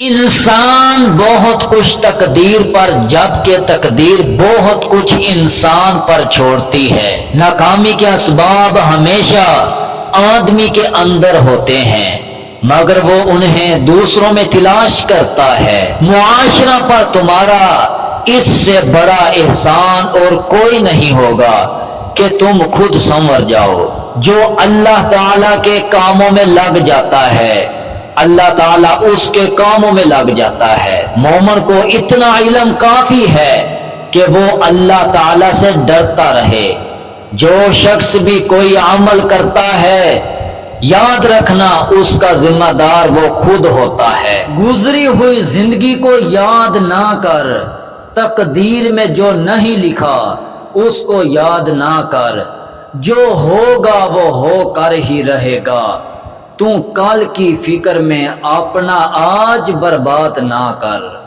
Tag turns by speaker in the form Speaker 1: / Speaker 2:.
Speaker 1: انسان بہت کچھ تقدیر پر، جبکہ تقدیر بہت کچھ انسان پر چھوڑتی ہے۔ ناکامی کے اسباب ہمیشہ آدمی کے اندر ہوتے ہیں، مگر وہ انہیں دوسروں میں تلاش کرتا ہے۔ معاشرہ پر تمہارا اس سے بڑا احسان اور کوئی نہیں ہوگا کہ تم خود سنور جاؤ۔ جو اللہ تعالی کے کاموں میں لگ جاتا ہے، اللہ تعالیٰ اس کے کاموں میں لگ جاتا ہے۔ مومن کو اتنا علم کافی ہے کہ وہ اللہ تعالیٰ سے ڈرتا رہے۔ جو شخص بھی کوئی عمل کرتا ہے، یاد رکھنا اس کا ذمہ دار وہ خود ہوتا ہے۔ گزری ہوئی زندگی کو یاد نہ کر، تقدیر میں جو نہیں لکھا اس کو یاد نہ کر۔ جو ہوگا وہ ہو کر ہی رہے گا، تو کل کی فکر میں اپنا آج برباد نہ کر۔